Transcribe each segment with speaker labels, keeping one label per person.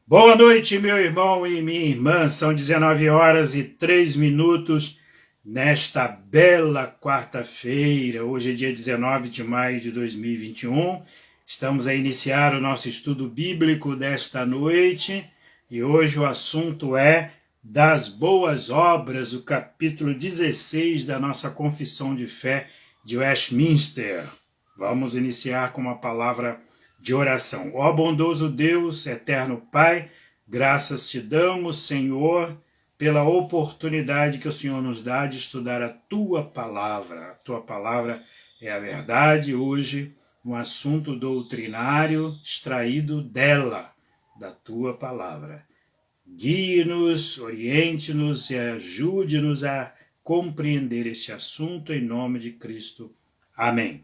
Speaker 1: Boa noite, meu irmão e minha irmã. São 19 horas e 3 minutos nesta bela quarta-feira. Hoje é dia 19 de maio de 2021. Estamos a iniciar o nosso estudo bíblico desta noite e hoje o assunto é das boas obras, o capítulo 16 da nossa Confissão de Fé de Westminster. Vamos iniciar com uma palavra de oração. Ó bondoso Deus, eterno Pai, graças te damos, Senhor, pela oportunidade que o Senhor nos dá de estudar a Tua Palavra. A Tua Palavra é a verdade. Hoje, um assunto doutrinário extraído dela, da Tua Palavra. Guie-nos, oriente-nos e ajude-nos a compreender este assunto em nome de Cristo. Amém.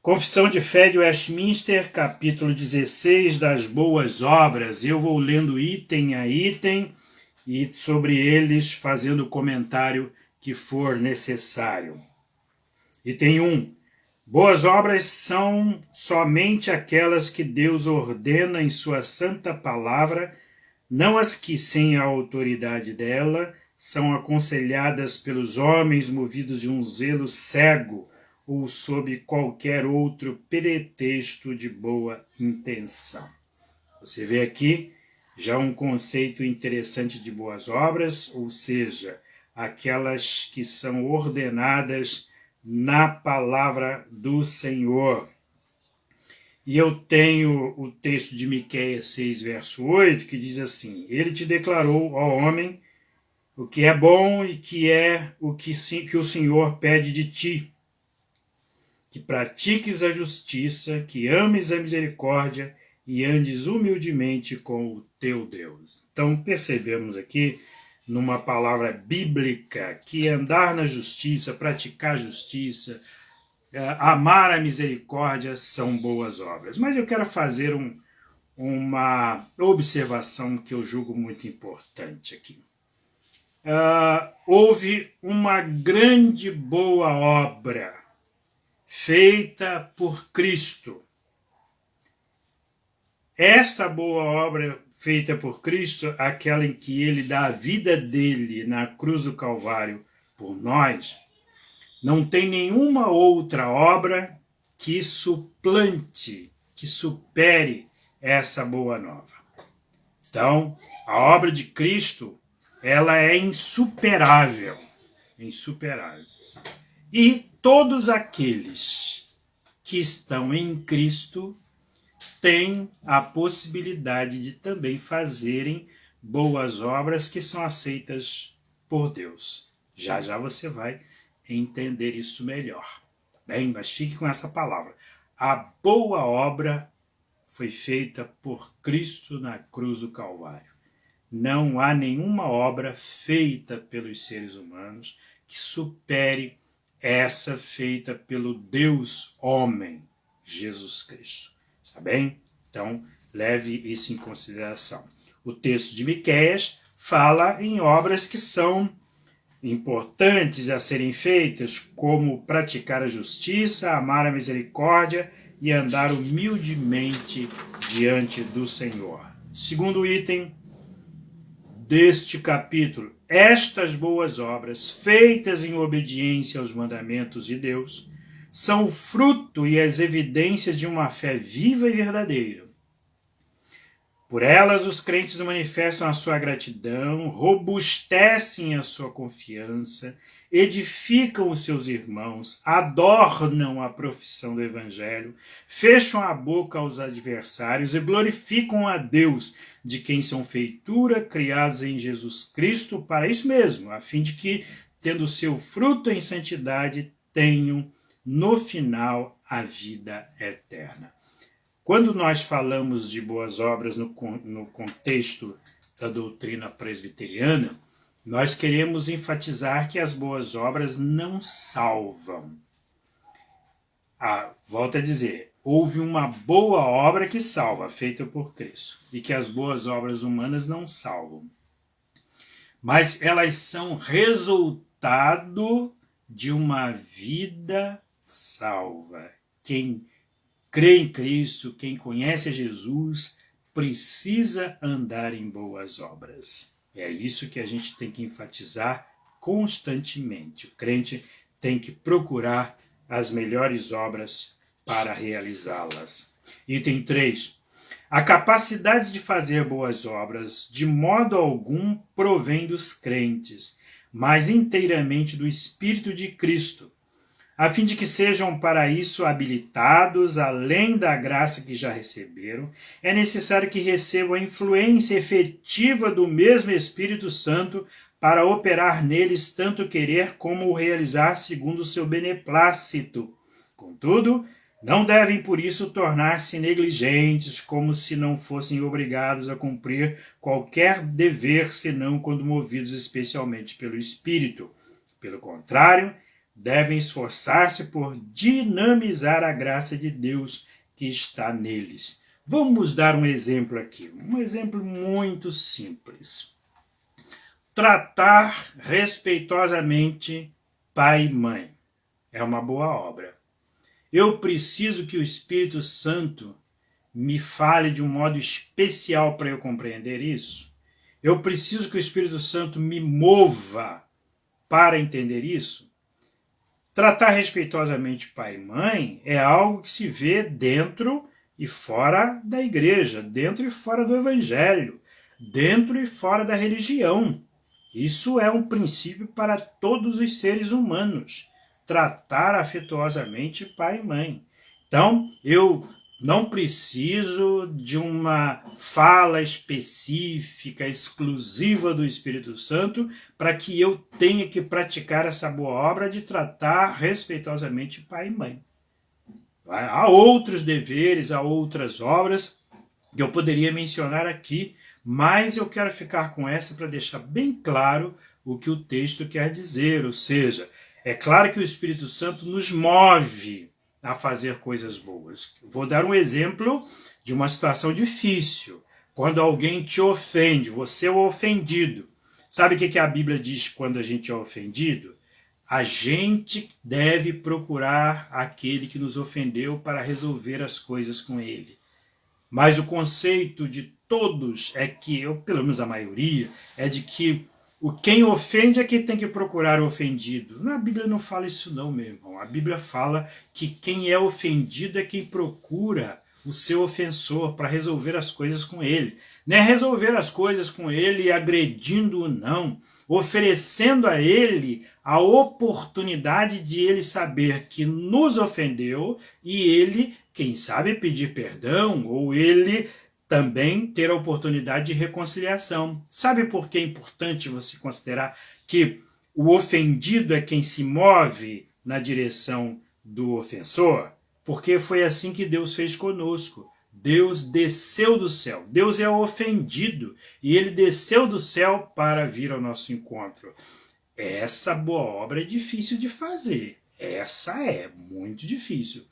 Speaker 1: Confissão de Fé de Westminster, capítulo 16 das boas obras. Eu vou lendo item a item e sobre eles fazendo o comentário que for necessário. Item 1. Boas obras são somente aquelas que Deus ordena em sua santa palavra, não as que, sem a autoridade dela, são aconselhadas pelos homens movidos de um zelo cego, ou sob qualquer outro pretexto de boa intenção. Você vê aqui já um conceito interessante de boas obras, ou seja, aquelas que são ordenadas na palavra do Senhor. E eu tenho o texto de Miqueias 6, verso 8, que diz assim: Ele te declarou, ó homem, o que é bom e que é o que o Senhor pede de ti, que pratiques a justiça, que ames a misericórdia e andes humildemente com o teu Deus. Então percebemos aqui, numa palavra bíblica, que andar na justiça, praticar a justiça, amar a misericórdia são boas obras. Mas eu quero fazer uma observação que eu julgo muito importante aqui. Houve uma grande boa obra feita por Cristo. Essa boa obra feita por Cristo, aquela em que ele dá a vida dele na cruz do Calvário por nós, não tem nenhuma outra obra que suplante, que supere essa boa nova. Então, a obra de Cristo, ela é insuperável, insuperável. E todos aqueles que estão em Cristo têm a possibilidade de também fazerem boas obras que são aceitas por Deus. Já já você vai entender isso melhor. Bem, mas fique com essa palavra. A boa obra foi feita por Cristo na cruz do Calvário. Não há nenhuma obra feita pelos seres humanos que supere essa feita pelo Deus homem, Jesus Cristo. Está bem? Então, leve isso em consideração. O texto de Miqueias fala em obras que são importantes a serem feitas, como praticar a justiça, amar a misericórdia e andar humildemente diante do Senhor. Segundo item deste capítulo: estas boas obras, feitas em obediência aos mandamentos de Deus, são o fruto e as evidências de uma fé viva e verdadeira. Por elas, os crentes manifestam a sua gratidão, robustecem a sua confiança, edificam os seus irmãos, adornam a profissão do Evangelho, fecham a boca aos adversários e glorificam a Deus, de quem são feitura, criados em Jesus Cristo, para isso mesmo, a fim de que, tendo seu fruto em santidade, tenham no final a vida eterna. Quando nós falamos de boas obras no contexto da doutrina presbiteriana, nós queremos enfatizar que as boas obras não salvam. Volto a dizer, houve uma boa obra que salva, feita por Cristo, e que as boas obras humanas não salvam. Mas elas são resultado de uma vida salva. Quem crê em Cristo, quem conhece a Jesus, precisa andar em boas obras. É isso que a gente tem que enfatizar constantemente. O crente tem que procurar as melhores obras para realizá-las. Item 3. A capacidade de fazer boas obras de modo algum provém dos crentes, mas inteiramente do Espírito de Cristo, a fim de que sejam para isso habilitados, além da graça que já receberam, é necessário que recebam a influência efetiva do mesmo Espírito Santo para operar neles tanto o querer como o realizar segundo o seu beneplácito. Contudo, não devem por isso tornar-se negligentes, como se não fossem obrigados a cumprir qualquer dever, senão quando movidos especialmente pelo Espírito. Pelo contrário, devem esforçar-se por dinamizar a graça de Deus que está neles. Vamos dar um exemplo aqui, um exemplo muito simples. Tratar respeitosamente pai e mãe é uma boa obra. Eu preciso que o Espírito Santo me fale de um modo especial para eu compreender isso. Eu preciso que o Espírito Santo me mova para entender isso. Tratar respeitosamente pai e mãe é algo que se vê dentro e fora da igreja, dentro e fora do evangelho, dentro e fora da religião. Isso é um princípio para todos os seres humanos. Tratar afetuosamente pai e mãe. Então, eu não preciso de uma fala específica, exclusiva do Espírito Santo, para que eu tenha que praticar essa boa obra de tratar respeitosamente pai e mãe. Há outros deveres, há outras obras que eu poderia mencionar aqui, mas eu quero ficar com essa para deixar bem claro o que o texto quer dizer, ou seja, é claro que o Espírito Santo nos move a fazer coisas boas. Vou dar um exemplo de uma situação difícil. Quando alguém te ofende, você é o ofendido. Sabe o que a Bíblia diz quando a gente é ofendido? A gente deve procurar aquele que nos ofendeu para resolver as coisas com ele. Mas o conceito de todos é que, ou pelo menos a maioria, é de que quem ofende é que tem que procurar o ofendido. A Bíblia não fala isso não, meu irmão. A Bíblia fala que quem é ofendido é quem procura o seu ofensor para resolver as coisas com ele. Não é resolver as coisas com ele agredindo-o, não. Oferecendo a ele a oportunidade de ele saber que nos ofendeu e ele, quem sabe, pedir perdão, ou ele também ter a oportunidade de reconciliação. Sabe por que é importante você considerar que o ofendido é quem se move na direção do ofensor? Porque foi assim que Deus fez conosco. Deus desceu do céu. Deus é o ofendido e ele desceu do céu para vir ao nosso encontro. Essa boa obra é difícil de fazer. Essa é muito difícil.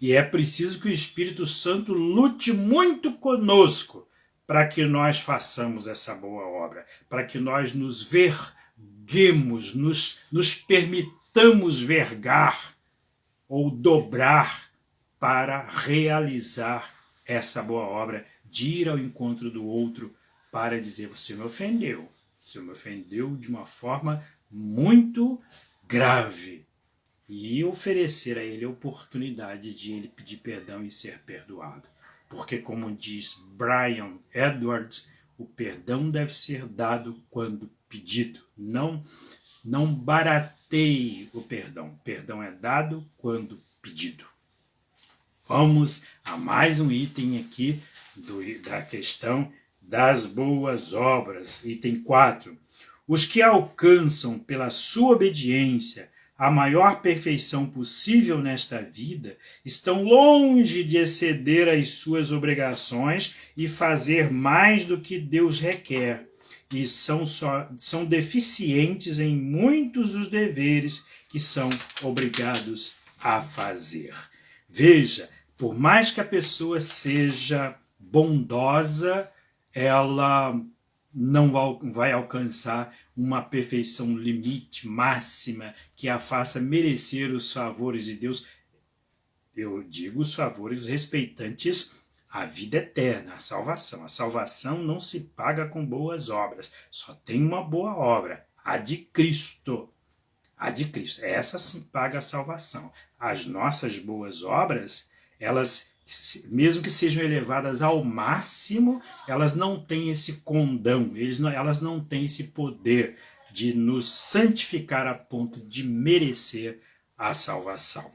Speaker 1: E é preciso que o Espírito Santo lute muito conosco para que nós façamos essa boa obra, para que nós nos verguemos, nos permitamos vergar ou dobrar para realizar essa boa obra, de ir ao encontro do outro para dizer: você me ofendeu de uma forma muito grave. E oferecer a ele a oportunidade de ele pedir perdão e ser perdoado. Porque, como diz Brian Edwards, o perdão deve ser dado quando pedido. Não barateie o perdão. O perdão é dado quando pedido. Vamos a mais um item aqui da questão das boas obras. Item 4. Os que alcançam pela sua obediência a maior perfeição possível nesta vida, estão longe de exceder as suas obrigações e fazer mais do que Deus requer, e são deficientes em muitos dos deveres que são obrigados a fazer. Veja, por mais que a pessoa seja bondosa, ela não vai alcançar uma perfeição limite máxima que a faça merecer os favores de Deus. Eu digo os favores respeitantes a vida eterna, a salvação. A salvação não se paga com boas obras, só tem uma boa obra, a de Cristo. A de Cristo, essa sim paga a salvação. As nossas boas obras, elas, mesmo que sejam elevadas ao máximo, elas não têm esse condão, elas não têm esse poder de nos santificar a ponto de merecer a salvação.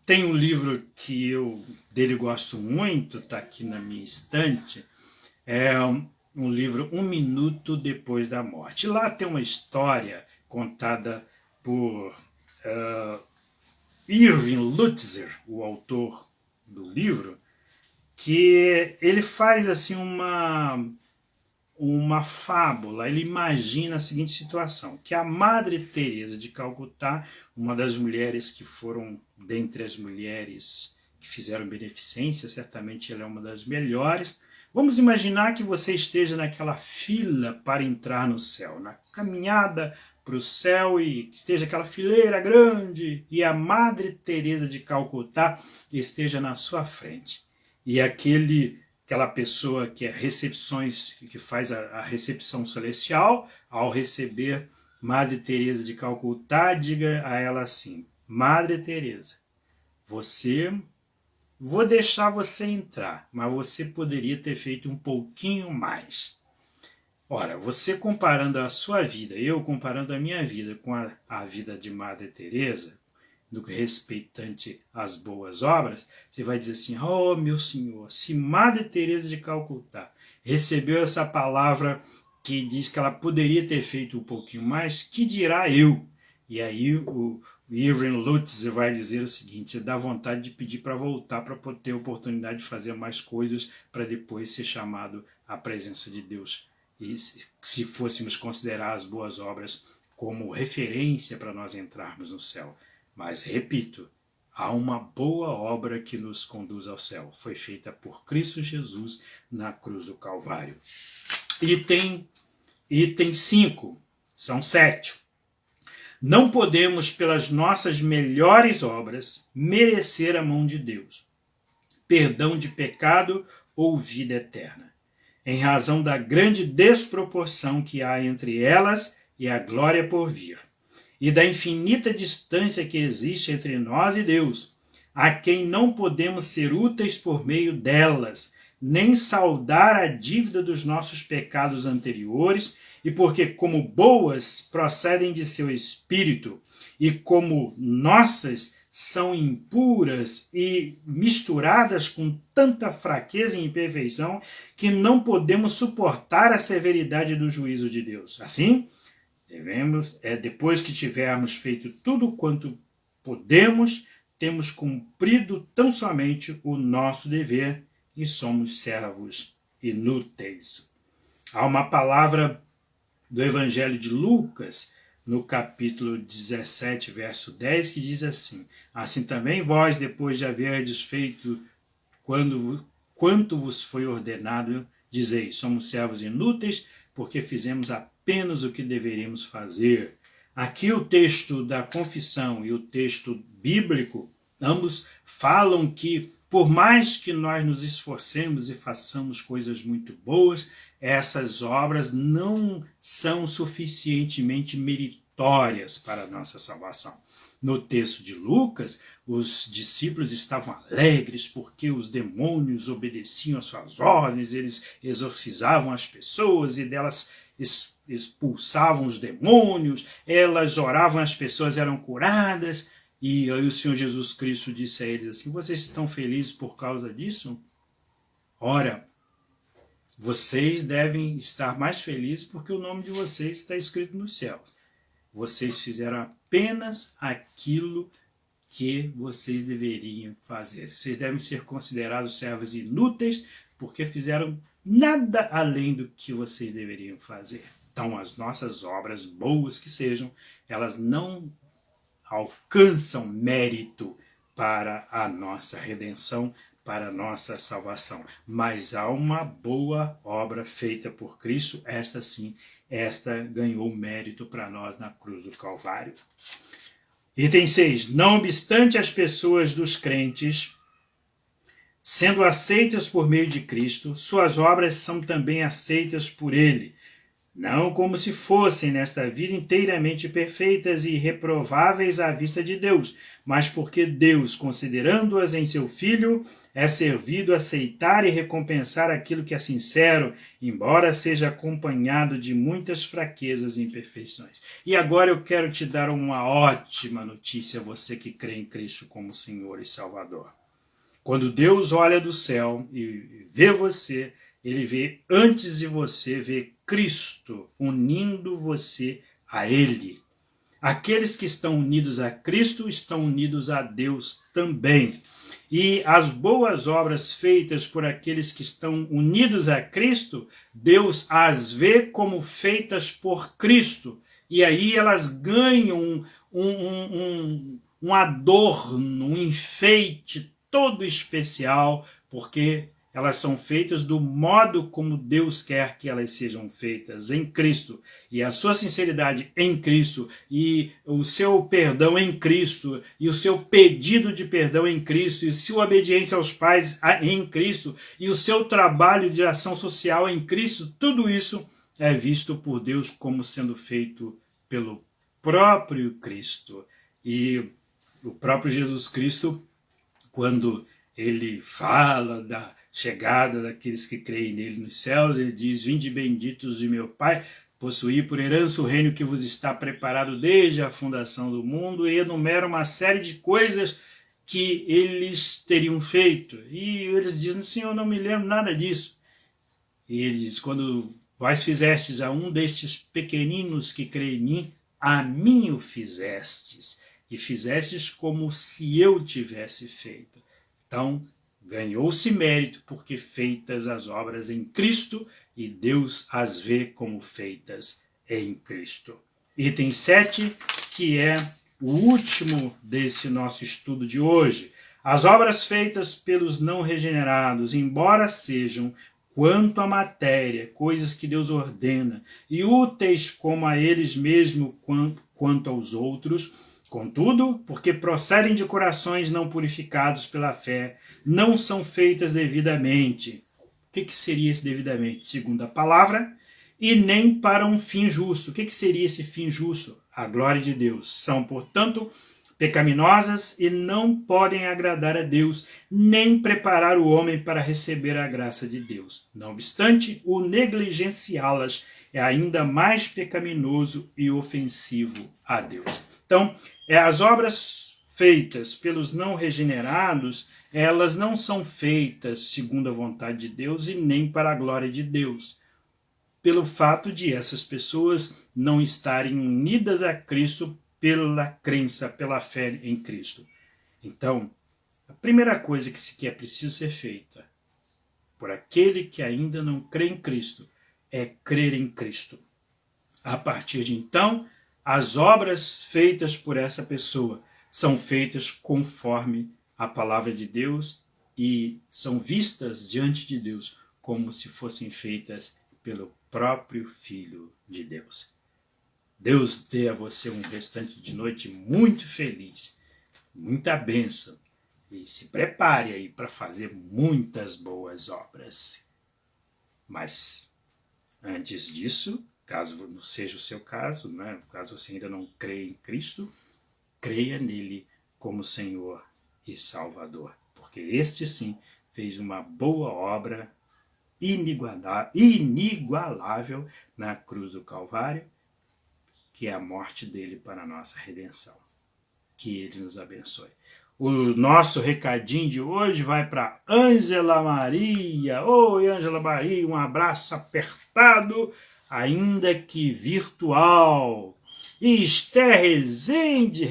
Speaker 1: Tem um livro que eu dele gosto muito, está aqui na minha estante, é um livro Um Minuto Depois da Morte. Lá tem uma história contada por Irving Lutzer, o autor do livro, que ele faz assim uma fábula, ele imagina a seguinte situação, que a Madre Teresa de Calcutá, uma das mulheres que foram dentre as mulheres que fizeram beneficência, certamente ela é uma das melhores. Vamos imaginar que você esteja naquela fila para entrar no céu, na caminhada para o céu, e esteja aquela fileira grande e a Madre Teresa de Calcutá esteja na sua frente. E aquela pessoa que que faz a recepção celestial, ao receber Madre Teresa de Calcutá, diga a ela assim: Madre Teresa, vou deixar você entrar, mas você poderia ter feito um pouquinho mais. Ora, você comparando a sua vida, eu comparando a minha vida com a vida de Madre Teresa, no que respeitante às boas obras, você vai dizer assim: oh, meu Senhor, se Madre Teresa de Calcutá recebeu essa palavra que diz que ela poderia ter feito um pouquinho mais, que dirá eu? E aí o Irving Lutzer vai dizer o seguinte: dá vontade de pedir para voltar para ter a oportunidade de fazer mais coisas para depois ser chamado à presença de Deus. E se fôssemos considerar as boas obras como referência para nós entrarmos no céu. Mas, repito, há uma boa obra que nos conduz ao céu. Foi feita por Cristo Jesus na cruz do Calvário. Item 5, são 7. Não podemos, pelas nossas melhores obras, merecer a mão de Deus, perdão de pecado ou vida eterna, em razão da grande desproporção que há entre elas e a glória por vir, e da infinita distância que existe entre nós e Deus, a quem não podemos ser úteis por meio delas, nem saldar a dívida dos nossos pecados anteriores, e porque, como boas, procedem de seu espírito, e como nossas são impuras e misturadas com tanta fraqueza e imperfeição, que não podemos suportar a severidade do juízo de Deus. Assim, depois que tivermos feito tudo quanto podemos, temos cumprido tão somente o nosso dever e somos servos inúteis. Há uma palavra do Evangelho de Lucas, no capítulo 17, verso 10, que diz assim: assim também vós, depois de haverdes feito quanto vos foi ordenado, dizeis: somos servos inúteis, porque fizemos apenas o que deveríamos fazer. Aqui o texto da confissão e o texto bíblico, ambos falam que, por mais que nós nos esforcemos e façamos coisas muito boas, essas obras não são suficientemente meritórias para a nossa salvação. No texto de Lucas, os discípulos estavam alegres porque os demônios obedeciam às suas ordens, eles exorcizavam as pessoas e delas expulsavam os demônios, elas oravam, as pessoas eram curadas. E aí o Senhor Jesus Cristo disse a eles assim: vocês estão felizes por causa disso? Ora, vocês devem estar mais felizes porque o nome de vocês está escrito nos céus. Vocês fizeram apenas aquilo que vocês deveriam fazer. Vocês devem ser considerados servos inúteis porque fizeram nada além do que vocês deveriam fazer. Então, as nossas obras, boas que sejam, elas não alcançam mérito para a nossa redenção, para a nossa salvação. Mas há uma boa obra feita por Cristo, esta sim, esta ganhou mérito para nós na cruz do Calvário. Item 6. Não obstante as pessoas dos crentes Sendo aceitas por meio de Cristo, suas obras são também aceitas por Ele, não como se fossem nesta vida inteiramente perfeitas e irreprováveis à vista de Deus, mas porque Deus, considerando-as em seu Filho, é servido a aceitar e recompensar aquilo que é sincero, embora seja acompanhado de muitas fraquezas e imperfeições. E agora eu quero te dar uma ótima notícia, você que crê em Cristo como Senhor e Salvador. Quando Deus olha do céu e vê você, Ele vê antes de você, vê Cristo unindo você a Ele. Aqueles que estão unidos a Cristo estão unidos a Deus também. E as boas obras feitas por aqueles que estão unidos a Cristo, Deus as vê como feitas por Cristo. E aí elas ganham um adorno, um enfeite todo especial, porque elas são feitas do modo como Deus quer que elas sejam feitas, em Cristo. E a sua sinceridade em Cristo, e o seu perdão em Cristo, e o seu pedido de perdão em Cristo, e sua obediência aos pais em Cristo, e o seu trabalho de ação social em Cristo, tudo isso é visto por Deus como sendo feito pelo próprio Cristo. E o próprio Jesus Cristo, quando ele fala da chegada daqueles que creem nele nos céus, ele diz: vinde benditos de meu Pai, possuí por herança o reino que vos está preparado desde a fundação do mundo, e enumera uma série de coisas que eles teriam feito. E eles dizem: Senhor, não me lembro nada disso. E ele diz: quando vós fizestes a um destes pequeninos que creem em mim, a mim o fizestes, e fizestes como se eu tivesse feito. Então, ganhou-se mérito porque feitas as obras em Cristo, e Deus as vê como feitas em Cristo. Item 7, que é o último desse nosso estudo de hoje. As obras feitas pelos não regenerados, embora sejam, quanto à matéria, coisas que Deus ordena, e úteis como a eles mesmos quanto aos outros, contudo, porque procedem de corações não purificados pela fé, não são feitas devidamente. O que seria esse devidamente? Segundo a palavra, e nem para um fim justo. O que seria esse fim justo? A glória de Deus. São, portanto, pecaminosas e não podem agradar a Deus, nem preparar o homem para receber a graça de Deus. Não obstante, o negligenciá-las é ainda mais pecaminoso e ofensivo a Deus. Então, as obras feitas pelos não regenerados, elas não são feitas segundo a vontade de Deus e nem para a glória de Deus, pelo fato de essas pessoas não estarem unidas a Cristo pela crença, pela fé em Cristo. Então, a primeira coisa que é preciso ser feita por aquele que ainda não crê em Cristo é crer em Cristo. A partir de então, as obras feitas por essa pessoa são feitas conforme a palavra de Deus e são vistas diante de Deus como se fossem feitas pelo próprio Filho de Deus. Deus dê a você um restante de noite muito feliz, muita bênção, e se prepare aí para fazer muitas boas obras. Mas, antes disso, caso não seja o seu caso, né? Caso você ainda não creia em Cristo, creia nele como Senhor e Salvador, porque este sim fez uma boa obra inigualável na cruz do Calvário, que é a morte dele para a nossa redenção. Que ele nos abençoe. O nosso recadinho de hoje vai para Ângela Maria. Oi, Ângela Maria, um abraço apertado, ainda que virtual. E Esther Rezende,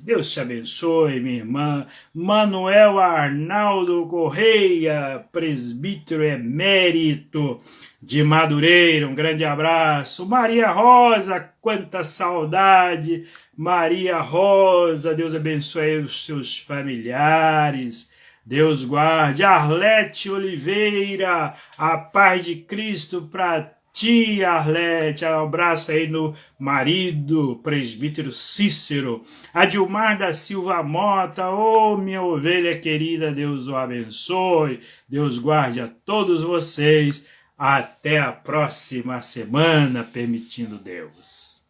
Speaker 1: Deus te abençoe, minha irmã. Manuel Arnaldo Correia, presbítero emérito de Madureira, um grande abraço. Maria Rosa, quanta saudade. Maria Rosa, Deus abençoe os seus familiares. Deus guarde. Arlete Oliveira, a paz de Cristo para tia Arlete, abraço aí no marido, presbítero Cícero, a Dilmar da Silva Mota, minha ovelha querida, Deus o abençoe, Deus guarde a todos vocês, até a próxima semana, permitindo Deus.